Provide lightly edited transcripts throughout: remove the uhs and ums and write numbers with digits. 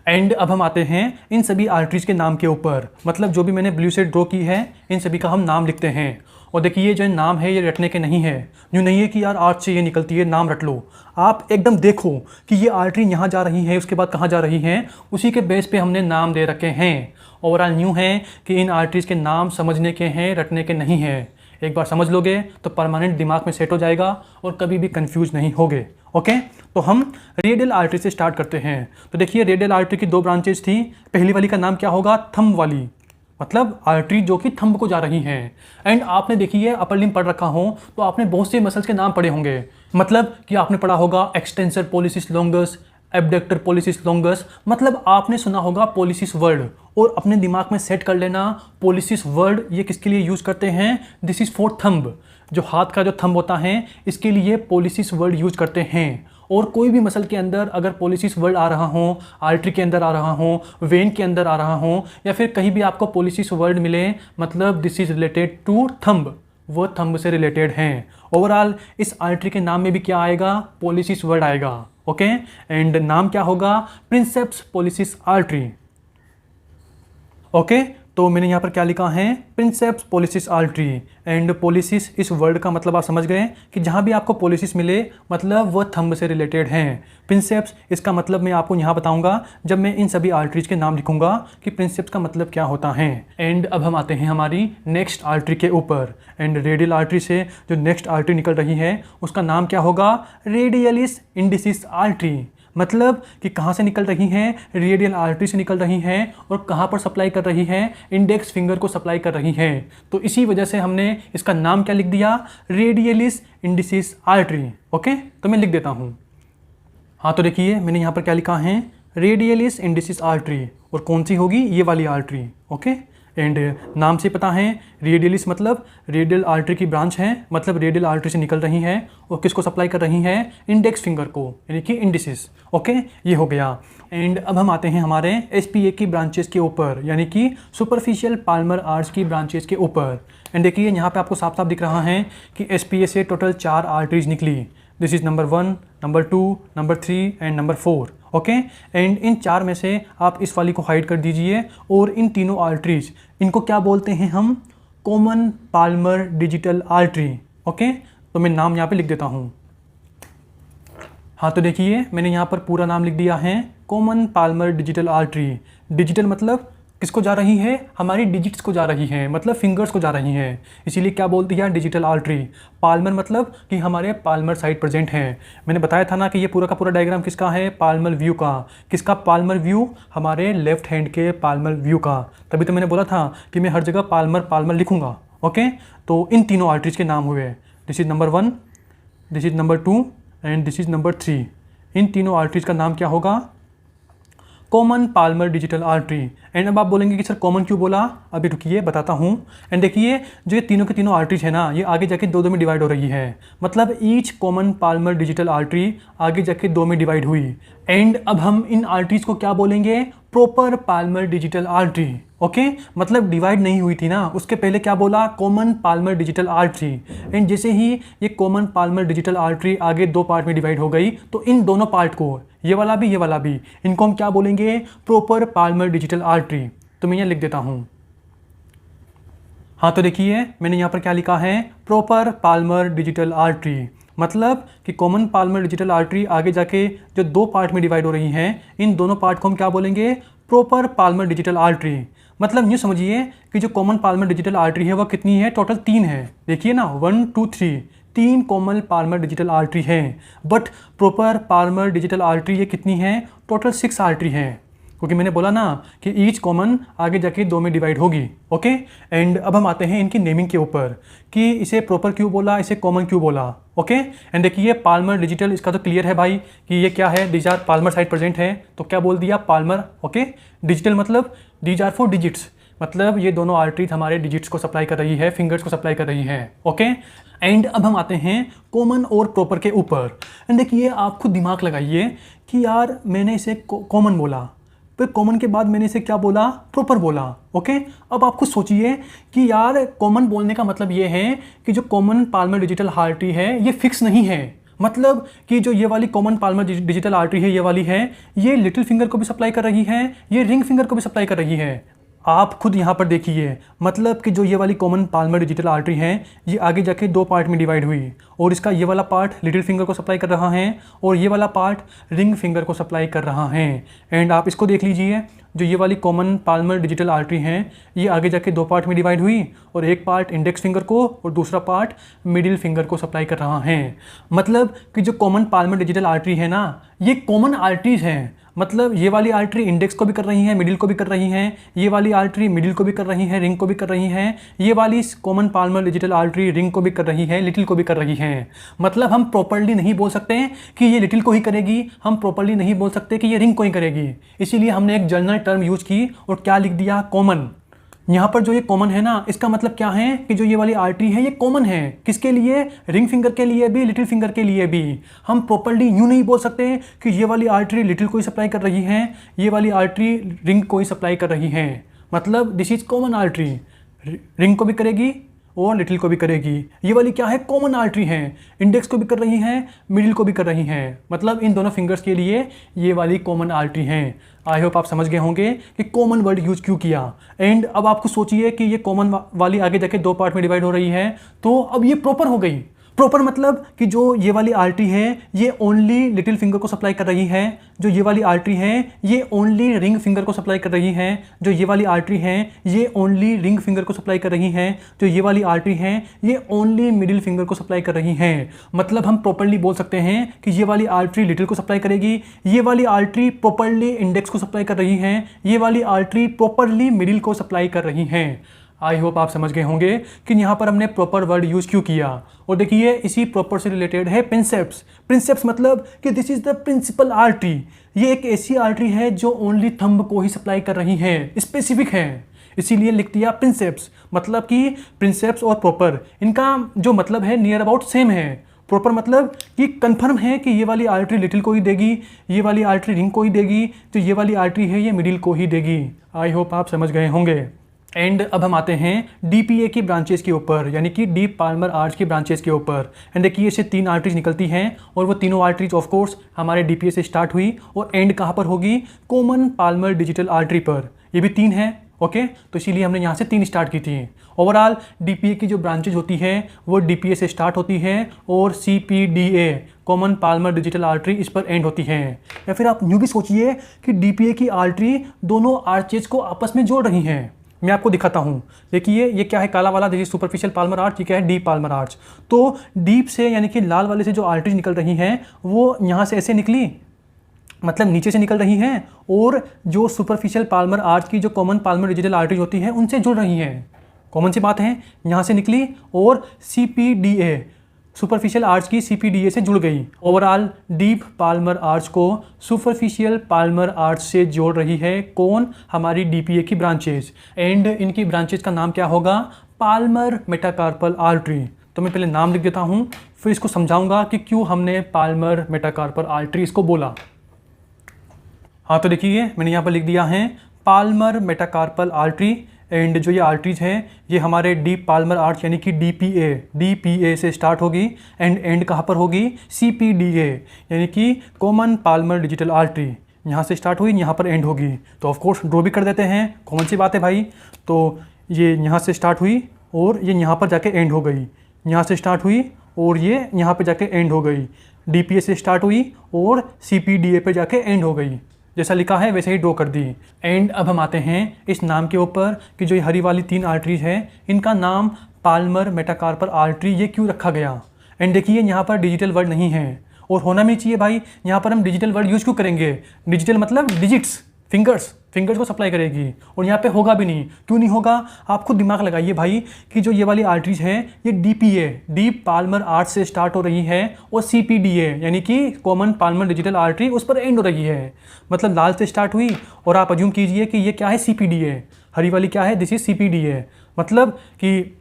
And अब हम आते हैं इन सभी आर्टरीज के नाम के ऊपर, मतलब जो भी मैंने ब्लू से ड्रॉ की है इन सभी का हम नाम लिखते हैं। और देखिए ये जो नाम है ये रटने के नहीं है, यूँ नहीं है कि यार आर्ट से ये निकलती है नाम रट लो। आप एकदम देखो कि ये आर्टरी यहाँ जा रही है उसके बाद कहाँ जा रही हैं, उसी के बेस पे हमने नाम दे रखे हैं। ओवरऑल यूँ है कि इन आर्टरीज के नाम समझने के हैं, रटने के नहीं हैं। एक बार समझ लोगे तो परमानेंट दिमाग में सेट हो जाएगा और कभी भी कंफ्यूज नहीं होगे। ओके, तो हम रेडियल आर्टरी से स्टार्ट करते हैं। तो देखिए रेडियल आर्टरी की दो ब्रांचेज थी। पहली वाली का नाम क्या होगा, थंब वाली, मतलब आर्टरी जो कि थंब को जा रही हैं। एंड आपने देखिए अपर लिम्ब पढ़ रखा हो तो आपने बहुत से मसल्स के नाम पढ़े होंगे, मतलब कि आपने पढ़ा होगा extensor policies longus, abductor policies longus, मतलब आपने सुना होगा पोलिसिस वर्ड। और अपने दिमाग में सेट कर लेना पोलिसिस वर्ड ये किसके लिए यूज़ करते हैं, दिस इज़ फॉर थंब। जो हाथ का जो थंब होता है इसके लिए पोलिसिस वर्ड यूज करते हैं। और कोई भी मसल के अंदर अगर पोलिसिस वर्ड आ रहा हो, आर्टरी के अंदर आ रहा हो, वेन के अंदर आ रहा हो, या फिर कहीं भी आपको पोलिसिस वर्ड मिले, मतलब this is related to thumb, वो थंब से रिलेटेड हैं। ओवरऑल इस आर्टरी के नाम में भी क्या आएगा, पोलिसिस वर्ड आएगा। ओके, एंड नाम क्या होगा, प्रिंसेप्स पोलिसिस आर्टरी। ओके, तो मैंने यहाँ पर क्या लिखा है, प्रिंसेप्स पोलिसिस आर्टरी। एंड पोलिसिस इस वर्ड का मतलब आप समझ गए कि जहाँ भी आपको पोलिसिस मिले मतलब वो थंब से रिलेटेड हैं। प्रिंसेप्स इसका मतलब मैं आपको यहाँ बताऊँगा जब मैं इन सभी आर्टरीज के नाम लिखूँगा कि प्रिंसेप्स का मतलब क्या होता है। एंड अब हम आते हैं हमारी नेक्स्ट आर्टरी के ऊपर। एंड रेडियल आर्टरी से जो नेक्स्ट आर्टरी निकल रही है उसका नाम क्या होगा, रेडियलिस इंडिसिस आर्टरी। मतलब कि कहाँ से निकल रही हैं, रेडियल आर्टरी से निकल रही हैं और कहाँ पर सप्लाई कर रही हैं, इंडेक्स फिंगर को सप्लाई कर रही हैं। तो इसी वजह से हमने इसका नाम क्या लिख दिया, रेडियलिस इंडिसिस आर्टरी। ओके, तो मैं लिख देता हूँ। हाँ, तो देखिए मैंने यहाँ पर क्या लिखा है, रेडियलिस इंडिसिस आर्टरी। और कौन सी होगी, ये वाली आर्टरी। ओके, एंड नाम से पता है रेडियलिस मतलब रेडियल आर्टरी की ब्रांच है, मतलब रेडियल आर्टरी से निकल रही है और किसको सप्लाई कर रही हैं, इंडेक्स फिंगर को, यानी कि इंडिसिस। ओके, ये हो गया। एंड अब हम आते हैं हमारे एसपीए की ब्रांचेस के ऊपर, यानी कि सुपरफिशियल पाल्मर आर्च की ब्रांचेस के ऊपर। एंड देखिए यहाँ पे आपको साफ साफ दिख रहा है कि एसपीए से टोटल 4 आर्टरीज निकली। This is number 1, number 2, number 3 and number 4। Okay, and in 4 में से आप इस वाली को हाइड कर दीजिए। और इन तीनों आर्टरीज इनको क्या बोलते हैं हम, common Palmer digital artery. Okay, तो मैं नाम यहाँ पे लिख देता हूँ। हाँ, तो देखिए मैंने यहाँ पर पूरा नाम लिख दिया है, common Palmer digital artery. Digital मतलब किसको जा रही है, हमारी डिजिट्स को जा रही हैं, मतलब फिंगर्स को जा रही हैं, इसीलिए क्या बोलती है, डिजिटल आर्टरी। पाल्मर मतलब कि हमारे पाल्मर साइड प्रेजेंट हैं। मैंने बताया था ना कि ये पूरा का पूरा डायग्राम किसका है, पाल्मर व्यू का। किसका पाल्मर व्यू, हमारे लेफ्ट हैंड के पाल्मर व्यू का। तभी तो मैंने बोला था कि मैं हर जगह पाल्मर पाल्मर लिखूँगा। ओके, तो इन तीनों आर्टरीज के नाम हुए, this is number 1, this is number 2 and this is number 3। इन तीनों आर्टरीज का नाम क्या होगा, common Palmer digital artery. And अब आप बोलेंगे कि सर कॉमन क्यों बोला, अभी रुकिए बताता हूँ। एंड देखिए जो ये तीनों के तीनों आर्टरीज है ना, ये आगे जाके दो में डिवाइड हो रही है, मतलब each common Palmer digital artery आगे जाके 2 में डिवाइड हुई। एंड अब हम इन आर्टरीज को क्या बोलेंगे, proper palmar digital artery. Okay, मतलब डिवाइड नहीं हुई थी ना, उसके पहले क्या बोला, common Palmer digital artery. And जैसे ही ये कॉमन पाल्मर डिजिटल आर्टरी आगे 2 पार्ट में डिवाइड हो गई तो इन दोनों पार्ट को, ये वाला भी ये वाला भी, इनको हम क्या बोलेंगे, प्रॉपर पाल्मर डिजिटल आर्टरी। तो मैं यहाँ लिख देता हूँ। हाँ, तो देखिए मैंने यहाँ पर क्या लिखा है, प्रॉपर पाल्मर डिजिटल आर्टरी। मतलब कि कॉमन पाल्मर डिजिटल आर्टरी आगे जाके जो 2 पार्ट में डिवाइड हो रही हैं, इन दोनों पार्ट को हम क्या बोलेंगे, प्रॉपर पाल्मर डिजिटल आर्टरी। मतलब यूँ समझिए कि जो कॉमन पाल्मर डिजिटल आर्टरी है वह कितनी है, टोटल 3 है। देखिए ना, 1 2 3, 3 कॉमन पाल्मर डिजिटल आर्टरी है। But proper palmar digital artery ये कितनी है, टोटल 6 आर्टरी है, क्योंकि मैंने बोला ना कि ईच कॉमन आगे जाके 2 में डिवाइड होगी। ओके, एंड अब हम आते हैं इनकी नेमिंग के ऊपर कि इसे प्रॉपर क्यों बोला, इसे कॉमन क्यों बोला। ओके, एंड देखिए पाल्मर डिजिटल इसका तो क्लियर है भाई कि ये क्या है, these are palmar side present है, तो क्या बोल दिया, पाल्मर। ओके, डिजिटल मतलब दीज आर फॉर डिजिट्स, मतलब ये दोनों आर्टरीज हमारे डिजिट्स को सप्लाई कर रही है, फिंगर्स को सप्लाई कर रही है। ओके, एंड अब हम आते हैं कॉमन और प्रॉपर के ऊपर। एंड देखिए आप खुद दिमाग लगाइए कि यार मैंने इसे कॉमन बोला, फिर कॉमन के बाद मैंने इसे क्या बोला, प्रॉपर बोला। ओके, अब आप खुद सोचिए कि यार कॉमन बोलने का मतलब ये है कि जो कॉमन पाल्मर डिजिटल आर्टरी है ये फिक्स नहीं है, मतलब कि जो ये वाली कॉमन पाल्मर डिजिटल आर्टरी है, ये वाली है, ये लिटिल फिंगर को भी सप्लाई कर रही है, ये रिंग फिंगर को भी सप्लाई कर रही है। आप खुद यहाँ पर देखिए, मतलब कि जो ये वाली कॉमन पाल्मर डिजिटल आर्टरी है, ये आगे जाके दो पार्ट में डिवाइड हुई और इसका ये वाला पार्ट लिटिल फिंगर को सप्लाई कर रहा है और ये वाला पार्ट रिंग फिंगर को सप्लाई कर रहा है। एंड आप इसको देख लीजिए, जो ये वाली कॉमन पाल्मर डिजिटल आर्टरी है, ये आगे जाके दो पार्ट में डिवाइड हुई और एक पार्ट इंडेक्स फिंगर को और दूसरा पार्ट मिडिल फिंगर को सप्लाई कर रहा है। मतलब कि जो कॉमन पाल्मर डिजिटल आर्टरी है ना, ये कॉमन आर्टरीज हैं। मतलब ये वाली आर्टरी इंडेक्स को भी कर रही है, मिडिल को भी कर रही हैं, ये वाली आर्टरी मिडिल को भी कर रही है, रिंग को भी कर रही हैं, ये वाली common Palmer digital artery ring को भी कर रही है, लिटिल को भी कर रही है। मतलब हम प्रॉपर्ली नहीं बोल सकते कि ये लिटिल को ही करेगी, हम प्रॉपर्ली नहीं बोल सकते कि ये रिंग को ही करेगी। इसीलिए हमने एक जनरल टर्म यूज की और क्या लिख दिया, कॉमन। यहाँ पर जो ये कॉमन है ना, इसका मतलब क्या है कि जो ये वाली आर्टरी है ये कॉमन है। किसके लिए? रिंग फिंगर के लिए भी, लिटिल फिंगर के लिए भी। हम प्रॉपर्ली यूँ नहीं बोल सकते कि ये वाली आर्टरी लिटिल को ही सप्लाई कर रही है, ये वाली आर्टरी रिंग को ही सप्लाई कर रही है। मतलब this is common artery, ring को भी करेगी और लिटिल को भी करेगी। ये वाली क्या है, कॉमन आर्टरी है, इंडेक्स को भी कर रही है, मिडिल को भी कर रही है। मतलब इन दोनों फिंगर्स के लिए ये वाली कॉमन आर्टरी है। आई होप आप समझ गए होंगे कि कॉमन वर्ड यूज क्यों किया। एंड अब आपको सोचिए कि ये कॉमन वाली आगे जाके दो पार्ट में डिवाइड हो रही है, तो अब ये प्रॉपर हो गई। प्रॉपर मतलब कि जो ये वाली आर्टरी है ये ओनली लिटिल फिंगर को सप्लाई कर रही है, जो ये वाली आर्टरी है ये ओनली रिंग फिंगर को सप्लाई कर रही है, जो ये वाली आर्टरी है ये ओनली रिंग फिंगर को सप्लाई कर रही है, जो ये वाली आर्टरी है ये ओनली मिडिल फिंगर को सप्लाई कर रही है। मतलब हम प्रॉपर्ली बोल सकते हैं कि ये वाली आर्टरी लिटिल को सप्लाई करेगी, ये वाली आर्टरी प्रॉपर्ली इंडेक्स को सप्लाई कर रही है, ये वाली आर्टरी प्रॉपर्ली मिडिल को सप्लाई कर रही है। आई होप आप समझ गए होंगे कि यहाँ पर हमने प्रॉपर वर्ड यूज़ क्यों किया। और देखिए इसी प्रॉपर से रिलेटेड है प्रिंसेप्स। प्रिंसेप्स मतलब कि this is the principal artery. ये एक ऐसी आर्टरी है जो ओनली थंब को ही सप्लाई कर रही है, स्पेसिफिक है, इसीलिए लिख दिया प्रिंसेप्स। मतलब कि प्रिंसेप्स और प्रॉपर इनका जो मतलब है नियर अबाउट सेम है। प्रॉपर मतलब कि कंफर्म है कि ये वाली आर्टरी लिटिल को ही देगी, ये वाली आर्टरी रिंग को ही देगी, जो ये वाली आर्टरी है ये मिडिल को ही देगी। आई होप आप समझ गए होंगे। एंड अब हम आते हैं डीपीए की ब्रांचेस के ऊपर, यानी कि डीप पाल्मर आर्च की ब्रांचेस के ऊपर। एंड देखिए इससे तीन आर्टरीज निकलती हैं और वो तीनों आर्टरीज ऑफ कोर्स हमारे डीपीए से स्टार्ट हुई और एंड कहाँ पर होगी, कॉमन पाल्मर डिजिटल आर्टरी पर। ये भी तीन है, ओके। तो इसीलिए हमने यहाँ से तीन स्टार्ट की थी। ओवरऑल डीपीए की जो ब्रांचेज होती है वो डीपीए से स्टार्ट होती है और सीपीडीए कॉमन पाल्मर डिजिटल आर्टरी इस पर एंड होती है। या फिर आप यूँ भी सोचिए कि डीपीए की आर्टरी दोनों आर्चेज को आपस में जोड़ रही हैं। मैं आपको दिखाता हूँ। देखिए ये क्या है, काला वाला देखिए सुपरफिशियल पाल्मर आर्च, ये क्या है, डीप पाल्मर आर्च। तो डीप से यानी कि लाल वाले से जो आर्टरीज निकल रही हैं वो यहाँ से ऐसे निकली, मतलब नीचे से निकल रही हैं, और जो सुपरफिशियल पाल्मर आर्च की जो कॉमन पाल्मर डिजिटल आर्टरीज होती हैं उनसे जुड़ रही हैं। कॉमन सी बात है, यहाँ से निकली और सीपीडीए सुपरफिशियल आर्च की सीपीडीए से जुड़ गई। ओवरऑल डीप पाल्मर आर्च को सुपरफिशियल पाल्मर आर्च से जोड़ रही है कौन, हमारी डीपीए की ब्रांचेस। एंड इनकी ब्रांचेस का नाम क्या होगा, पाल्मर मेटाकार्पल आर्टरी। तो मैं पहले नाम लिख देता हूँ, फिर इसको समझाऊंगा कि क्यों हमने पाल्मर मेटाकार्पल आर्टरी इसको बोला। हाँ तो देखिए मैंने यहाँ पर लिख दिया है पाल्मर मेटाकार्पल आर्टरी। एंड जो ये आर्टरीज है ये हमारे डीप पाल्मर आर्च यानी कि डीपीए से स्टार्ट होगी एंड एंड कहाँ पर होगी, सीपीडीए यानी कि कॉमन पाल्मर डिजिटल आर्टरी। यहाँ से स्टार्ट हुई, यहाँ पर एंड होगी। तो ऑफ कोर्स ड्रॉ भी कर देते हैं, कौन सी बात है भाई। तो ये यहाँ से स्टार्ट हुई और ये यहाँ पर जाके एंड हो गई, यहाँ से स्टार्ट हुई और ये यहाँ पर जाके एंड हो गई। डीपीए से स्टार्ट हुई और सीपीडीए पे जाके एंड हो गई, जैसा लिखा है वैसे ही ड्रॉ कर दी। एंड अब हम आते हैं इस नाम के ऊपर कि जो ये हरी वाली तीन आर्टरीज है इनका नाम पाल्मर मेटाकार्पल आर्टरी ये क्यों रखा गया। एंड देखिए यहाँ पर डिजिटल वर्ड नहीं है और होना भी चाहिए भाई। यहाँ पर हम डिजिटल वर्ड यूज़ क्यों करेंगे, डिजिटल मतलब डिजिट्स, फिंगर्स को सप्लाई करेगी, और यहाँ पे होगा भी नहीं। क्यों नहीं होगा, आप खुद दिमाग लगाइए भाई कि जो ये वाली आर्टरीज है ये डीपीए डीप पाल्मर आर्च से स्टार्ट हो रही है और सीपीडीए यानी कि कॉमन पाल्मर डिजिटल आर्टरी उस पर एंड हो रही है। मतलब लाल से स्टार्ट हुई और आप अज्यूम कीजिए कि ये क्या है, सीपीडीए। हरी वाली क्या है, दिस इज सीपीडीए। मतलब कि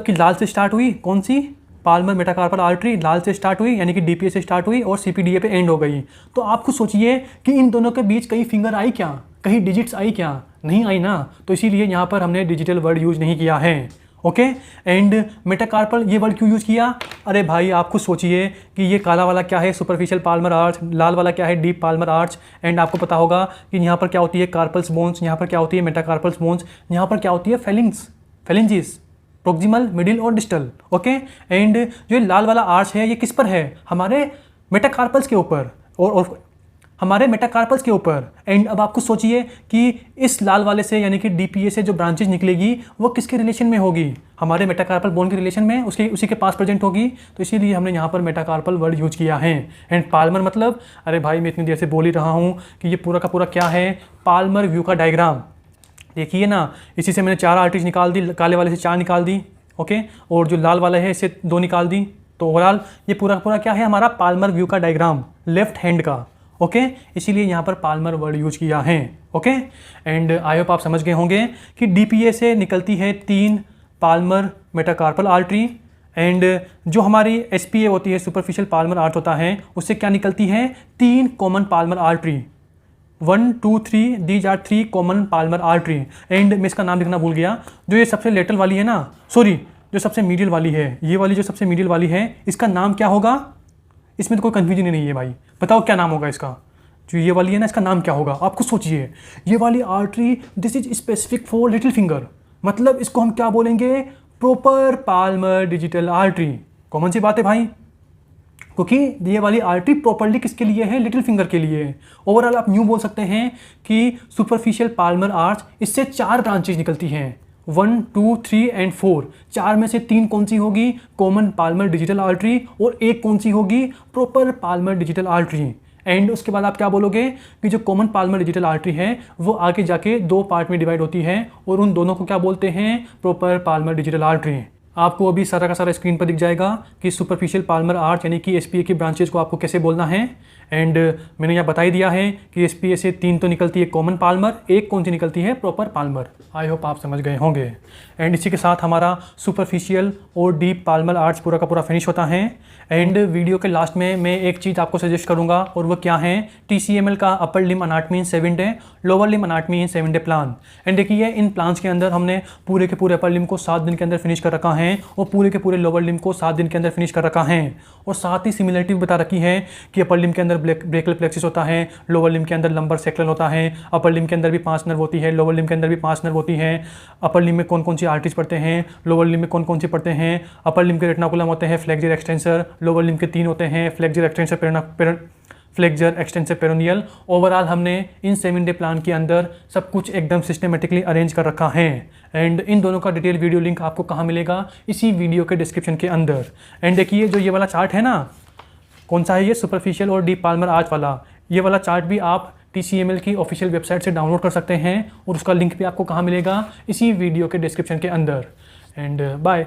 लाल से स्टार्ट हुई, कौन सी, पाल्मर मेटाकार्पल आर्टरी लाल से स्टार्ट हुई यानी कि डीपीए से स्टार्ट हुई और सीपीडीए पे एंड हो गई। तो आप खुद सोचिए कि इन दोनों के बीच कहीं फिंगर आई क्या, कहीं डिजिट्स आई क्या, नहीं आई ना। तो इसीलिए यहाँ पर हमने डिजिटल वर्ड यूज़ नहीं किया है। ओके। एंड मेटाकार्पल ये वर्ड क्यों यूज़ किया? अरे भाई आप खुद सोचिए कि ये काला वाला क्या है, सुपरफिशियल पाल्मर आर्च, लाल वाला क्या है, डीप पाल्मर आर्च। एंड आपको पता होगा कि यहाँ पर क्या होती है, कार्पल्स बोन्स, यहाँ पर क्या होती है, मेटाकार्पल्स बोन्स, यहाँ पर क्या होती है, फेलिंजिस, प्रोक्सिमल, मिडिल और डिस्टल। ओके। एंड जो लाल वाला आर्च है ये किस पर है? हमारे मेटाकार्पल्स के ऊपर और हमारे मेटाकार्पल्स के ऊपर। एंड अब आपको सोचिए कि इस लाल वाले से यानी कि डीपीए से जो ब्रांचेज निकलेगी वो किसके रिलेशन में होगी? हमारे मेटाकार्पल बोन के रिलेशन में, उसी के पास प्रेजेंट होगी। तो इसीलिए हमने यहाँ पर मेटाकार्पल वर्ड यूज किया है। एंड पाल्मर मतलब, अरे भाई मैं इतनी देर से बोल ही रहा हूँ कि ये पूरा का पूरा क्या है, पाल्मर व्यू का डायग्राम। देखिए ना, इसी से मैंने 4 आर्टरीज निकाल दी, काले वाले से 4 निकाल दी, ओके, और जो लाल वाला है इससे 2 निकाल दी। तो ओवरऑल ये पूरा का पूरा क्या है, हमारा पाल्मर व्यू का डायग्राम लेफ्ट हैंड का। ओके, इसीलिए यहाँ पर पाल्मर वर्ड यूज किया है। ओके। एंड आई होप आप समझ गए होंगे कि डीपीए से निकलती है 3 पाल्मर मेटाकार्पल आर्टरी। एंड जो हमारी एसपीए होती है, सुपरफिशियल पाल्मर आर्च होता है, उससे क्या निकलती है, 3 common palmar artery. 1 2 3, these are 3 common palmar artery. And मैं इसका नाम लिखना भूल गया, जो ये सबसे लेटरल वाली है ना, सॉरी, जो सबसे मीडियल वाली है, ये वाली जो सबसे मीडियल वाली है, इसका नाम क्या होगा? इसमें तो कोई कन्फ्यूजन ही नहीं है भाई, बताओ क्या नाम होगा इसका? जो ये वाली है ना, इसका नाम क्या होगा? आप खुद सोचिए। ये वाली artery, this is specific for little finger, मतलब इसको हम क्या बोलेंगे, proper palmar digital artery. Common सी बात है भाई, क्योंकि ये वाली आर्टरी प्रॉपरली किसके लिए है, लिटिल फिंगर के लिए। ओवरऑल आप यूँ बोल सकते हैं कि सुपरफिशियल पाल्मर आर्च, इससे 4 ब्रांचेज निकलती हैं, 1 2 3 एंड 4। 4 में से 3 कौन सी होगी, कॉमन पाल्मर डिजिटल आर्टरी, और 1 कौन सी होगी, proper palmar digital artery. And उसके बाद आप क्या बोलोगे कि जो कॉमन पाल्मर डिजिटल आर्टरी है वो आगे जाके 2 पार्ट में डिवाइड होती है, और उन दोनों को क्या बोलते हैं, प्रॉपर पाल्मर डिजिटल आर्टरी। आपको अभी सारा का सारा स्क्रीन पर दिख जाएगा कि सुपरफिशियल पाल्मर आर्च यानी कि एसपीए की ब्रांचेज को आपको कैसे बोलना है। एंड मैंने यहाँ बता ही दिया है कि एसपीए से 3 तो निकलती है कॉमन पाल्मर, 1 कौन सी निकलती है, प्रॉपर पाल्मर। आई होप आप समझ गए होंगे। एंड इसी के साथ हमारा सुपरफिशियल और डीप पाल्मर आर्च पूरा का पूरा फिनिश होता है। एंड वीडियो के लास्ट में मैं एक चीज़ आपको सजेस्ट करूँगा, और वो क्या है, TCML का upper limb anatomy in 7 day, lower limb anatomy in 7 day plan. And देखिए इन प्लान्स के अंदर हमने पूरे के पूरे अपर लिम को 7 दिन के अंदर फिनिश कर रखा है, और पूरे के पूरे लोअर लिम को 7 दिन के अंदर फिनिश कर रखा है। और साथ ही सिमिलरिटी बता रखी है कि अपर लिम के अंदर ब्रेकियल प्लेक्सिस होता है, लोअर लिम के अंदर लंबर सेक्रल होता है, अपर लिम के अंदर भी 5 नर्व होती है, लोअर लिम के अंदर भी 5 नर्व होती है, अपर लिम में कौन कौन सी आर्टरीज पड़ते हैं, लोअर लिम में कौन कौन सी पड़ते हैं, अपर लिम के रेटिनाकुलम होते हैं, फ्लेक्सर एक्सटेंसर, लोअर लिम के 3 होते हैं, फ्लेक्सर एक्सटेंसर पेरोनियल। ओवरऑल हमने इन 7 डे प्लान के अंदर सब कुछ एकदम सिस्टमेटिकली अरेंज कर रखा है। एंड इन दोनों का डिटेल वीडियो लिंक आपको कहाँ मिलेगा, इसी वीडियो के डिस्क्रिप्शन के अंदर। एंड देखिए जो ये वाला चार्ट है ना, कौन सा है ये, सुपरफिशियल और डीप पाल्मर आर्च वाला, ये वाला चार्ट भी आप TCML की ऑफिशियल वेबसाइट से डाउनलोड कर सकते हैं, और उसका लिंक भी आपको कहाँ मिलेगा, इसी वीडियो के डिस्क्रिप्शन के अंदर। And bye.